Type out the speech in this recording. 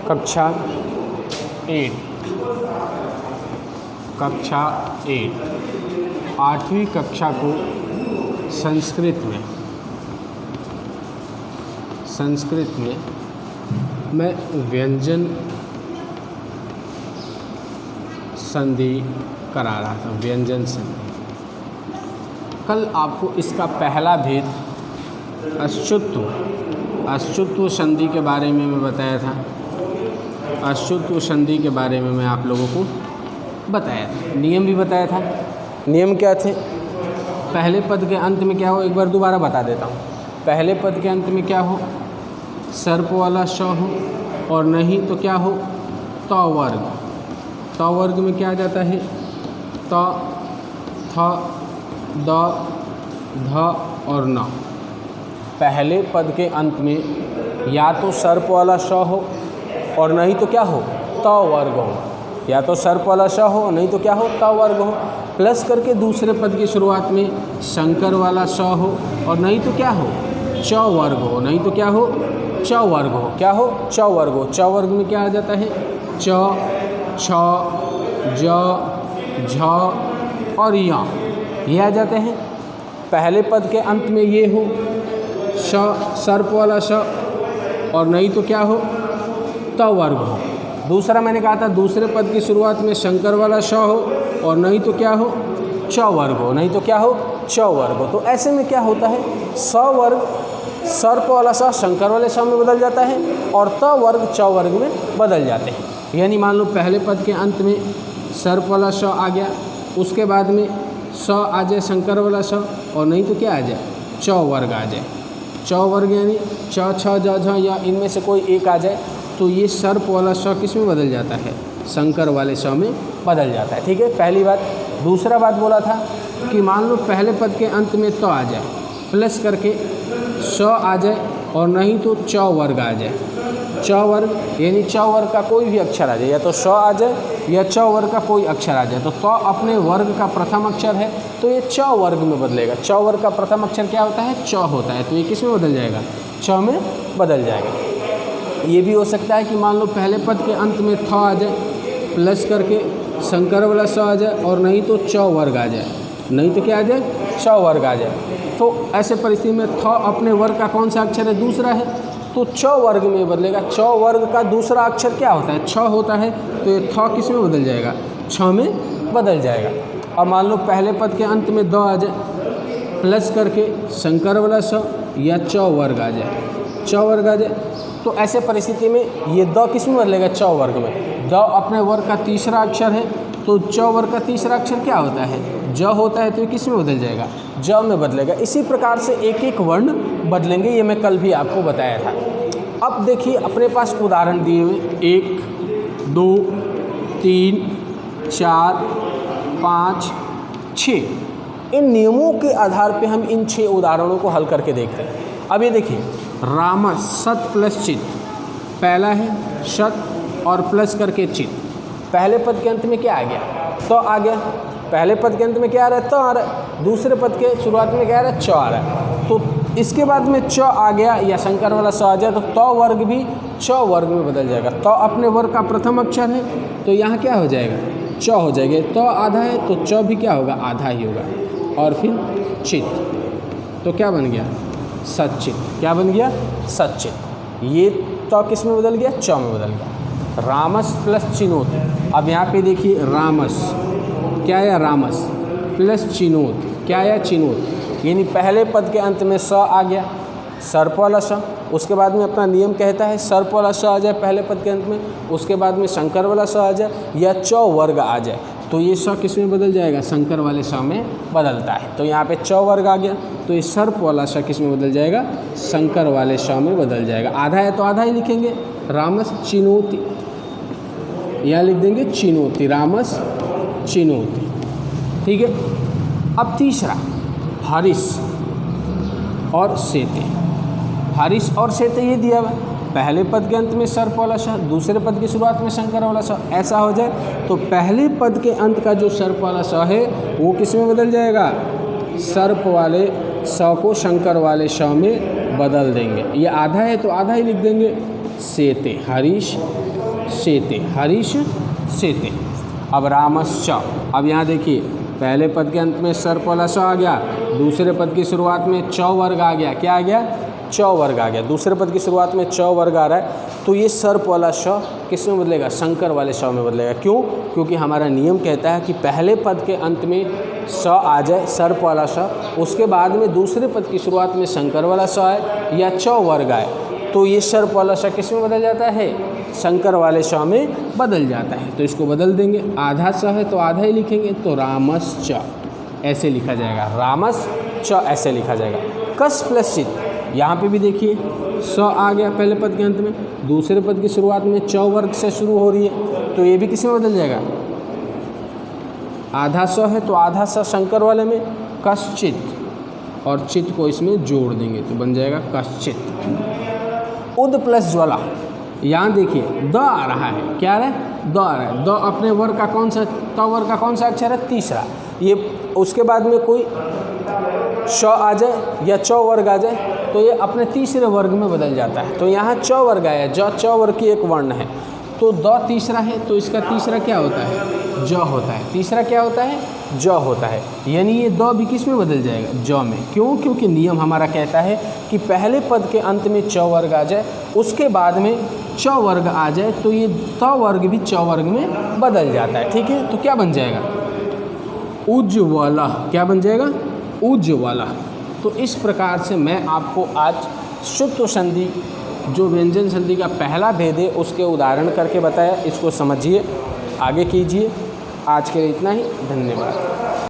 कक्षा 8 आठवीं कक्षा को संस्कृत में मैं व्यंजन संधि करा रहा था। व्यंजन संधि कल आपको इसका पहला भेद अश्चुत्व संधि के बारे में मैं बताया था। अश्चुत्व संधि के बारे में मैं आप लोगों को बताया था, नियम भी बताया था। नियम क्या थे? पहले पद के अंत में क्या हो, एक बार दोबारा बता देता हूँ। पहले पद के अंत में क्या हो, सर्प वाला श हो, और नहीं तो क्या हो, त वर्ग। त वर्ग में क्या आ जाता है, त, थ, द, ध और न। पहले पद के अंत में या तो सर्प वाला श हो और नहीं तो क्या हो, त वर्ग हो। या तो सर्प वाला श हो, नहीं तो क्या हो, त वर्ग हो। प्लस करके दूसरे पद की शुरुआत में शंकर वाला श हो और नहीं तो क्या हो, च वर्ग हो। नहीं तो क्या हो, च वर्ग हो। क्या हो, च वर्ग हो। च वर्ग में क्या आ जाता है, च, छ, ज, झ और या, ये आ जाते हैं। पहले पद के अंत में ये हो, श, सर्प वाला श, और नहीं तो क्या हो, त वर्ग हो। दूसरा मैंने कहा था दूसरे पद की शुरुआत में शंकर वाला श हो और नहीं तो क्या हो, च वर्ग हो। नहीं तो क्या हो, च वर्ग हो। तो ऐसे में क्या होता है, स वर्ग सर्प वाला स शंकर वाले श में बदल जाता है और त वर्ग च वर्ग में बदल जाते हैं। यानी मान लो पहले पद के अंत में सर्प वाला श आ गया, उसके बाद में स आ जाए शंकर वाला स, और नहीं तो क्या आ जाए, च वर्ग आ जाए। च वर्ग यानी च, छ, ज, झ या इनमें से कोई एक आ जाए, तो ये सर्प वाला श किस में बदल जाता है, शंकर वाले श में बदल जाता है। ठीक है, पहली बात। दूसरा बात बोला था कि मान लो पहले पद के अंत में त आ जाए, प्लस करके श आ जाए, और नहीं तो च वर्ग आ जाए। च वर्ग यानी च वर्ग का कोई भी अक्षर आ जाए, या तो श आ जाए या च वर्ग का कोई अक्षर आ जाए। तो त अपने वर्ग का प्रथम अक्षर है तो ये च वर्ग में बदलेगा। च वर्ग का प्रथम अक्षर क्या होता है, च होता है, तो ये किस में बदल जाएगा, च में बदल जाएगा। ये भी हो सकता है कि मान लो पहले पद के अंत में थ आ जाए, प्लस करके शंकर वाला स आ जाए, और नहीं तो च वर्ग आ जाए। नहीं तो क्या आ जाए, च वर्ग आ जाए। तो ऐसे परिस्थिति में थ अपने वर्ग का कौन सा अक्षर है, दूसरा है, तो च वर्ग में बदलेगा। च वर्ग का दूसरा अक्षर क्या होता है, छ होता है, तो ये थ किस में बदल जाएगा, छ में बदल जाएगा। और मान लो पहले पद के अंत में द आ जाए, प्लस करके शंकर वाला स या च वर्ग आ जाए, च वर्ग आ जाए, तो ऐसे परिस्थिति में ये द किस में बदलेगा, च वर्ग में। द अपने वर्ग का तीसरा अक्षर है, तो च वर्ग का तीसरा अक्षर क्या होता है, ज होता है, तो ये किस में बदल जाएगा, ज में बदलेगा। इसी प्रकार से एक एक वर्ण बदलेंगे, ये मैं कल भी आपको बताया था। अब देखिए अपने पास उदाहरण दिए हुए 1, 2, 3, 4, 5, 6। इन नियमों के आधार पे हम इन 6 उदाहरणों को हल करके देखते हैं। अब ये देखिए, रामस सत प्लस चित, पहला है शत और प्लस करके चित। पहले पद के अंत में क्या आ गया, तो आ गया। पहले पद के अंत में क्या आ रहा है, तो आ रहा है। दूसरे पद के शुरुआत में क्या आ रहा है, च आ रहा है। तो इसके बाद में च आ गया या शंकर वाला स आ जाए, तो त वर्ग भी च वर्ग में बदल जाएगा। त अपने वर्ग का प्रथम अक्षर है, तो यहाँ क्या हो जाएगा, च हो जाएगा। त आधा है तो च भी क्या होगा, आधा ही होगा। और फिर चित, तो क्या बन गया, सच्चित। क्या बन गया, सच्चित। ये त किस में बदल गया, च में बदल गया। रामस प्लस चिनोत। अब यहाँ पे देखिए रामस क्या है, रामस प्लस चिनोत क्या है, चिनोत। यानी पहले पद के अंत में स आ गया, सर्प वाला स। उसके बाद में अपना नियम कहता है सर्प वाला स आ जाए पहले पद के अंत में, उसके बाद में शंकर वाला स आ जाए या च वर्ग आ जाए, तो ये स किस में बदल जाएगा, शंकर वाले स में बदलता है। तो यहाँ पे च वर्ग आ गया, तो ये सर्प वाला स किस में बदल जाएगा, शंकर वाले स में बदल जाएगा। आधा है तो आधा ही लिखेंगे, रामस चिनोती, यहाँ लिख देंगे चिनोती, रामस चिनोती। ठीक है। अब तीसरा, हरीश और सेते। हरीश और सेते ये दिया हुआ, पहले पद के अंत में सर्प वाला श, दूसरे पद की शुरुआत में शंकर वाला श। ऐसा हो जाए तो पहले पद के अंत का जो सर्प वाला श है वो किस में बदल जाएगा, सर्प वाले स को शंकर वाले श में बदल देंगे। ये आधा है तो आधा ही लिख देंगे, सेते, हरीश शेते, हरीश शेते। अब रामश्च, अब यहाँ देखिए पहले पद के अंत में सर्प वाला स आ गया, दूसरे पद की शुरुआत में च वर्ग आ गया। क्या आ गया? च वर्ग आ गया। दूसरे पद की शुरुआत में च वर्ग आ रहा है, तो ये सर्प वाला श किस में बदलेगा? शंकर वाले श में बदलेगा। क्यों? क्योंकि हमारा नियम कहता है कि पहले पद के अंत में स आ जाए, सर्प वाला श, उसके बाद में दूसरे पद की शुरुआत में शंकर वाला स आए या च वर्ग आए, तो ये सर्प वाला श किस में बदल जाता है? शंकर वाले श में बदल जाता है। तो इसको बदल देंगे, आधा स है तो आधा ही लिखेंगे, तो रामश्च ऐसे लिखा जाएगा, रामश्च ऐसे लिखा जाएगा। कस प्लस चित, यहाँ पे भी देखिए स आ गया पहले पद के अंत में, दूसरे पद की शुरुआत में च वर्ग से शुरू हो रही है, तो ये भी किस में बदल जाएगा? आधा स है तो आधा स शंकर वाले में, कश्चित, और चित को इसमें जोड़ देंगे तो बन जाएगा कश्चित। उद प्लस ज्वाला, यहाँ देखिए द आ रहा है। क्या आ रहा है? द आ रहा है। द अपने वर्ग का कौन सा, त वर्ग का कौन सा अक्षर है? तीसरा। ये उसके बाद में कोई श आ जाए या च वर्ग आ जाए तो ये अपने तीसरे वर्ग में बदल जाता है। तो यहाँ च वर्ग आया, ज च वर्ग की एक वर्ण है, तो द तीसरा है, तो इसका तीसरा क्या होता है? ज होता है। तीसरा क्या होता है? ज होता है। यानी ये द भी किस में बदल जाएगा? ज में। क्यों? क्योंकि नियम हमारा कहता है कि पहले पद के अंत में च वर्ग आ जाए, उसके बाद में च वर्ग आ जाए, तो ये त वर्ग भी च वर्ग में बदल जाता है। ठीक है, तो क्या बन जाएगा? उज्ज्वला। क्या बन जाएगा? उज्ज्वला। तो इस प्रकार से मैं आपको आज शुद्ध संधि, जो व्यंजन संधि का पहला भेद है, उसके उदाहरण करके बताया। इसको समझिए, आगे कीजिए। आज के लिए इतना ही, धन्यवाद।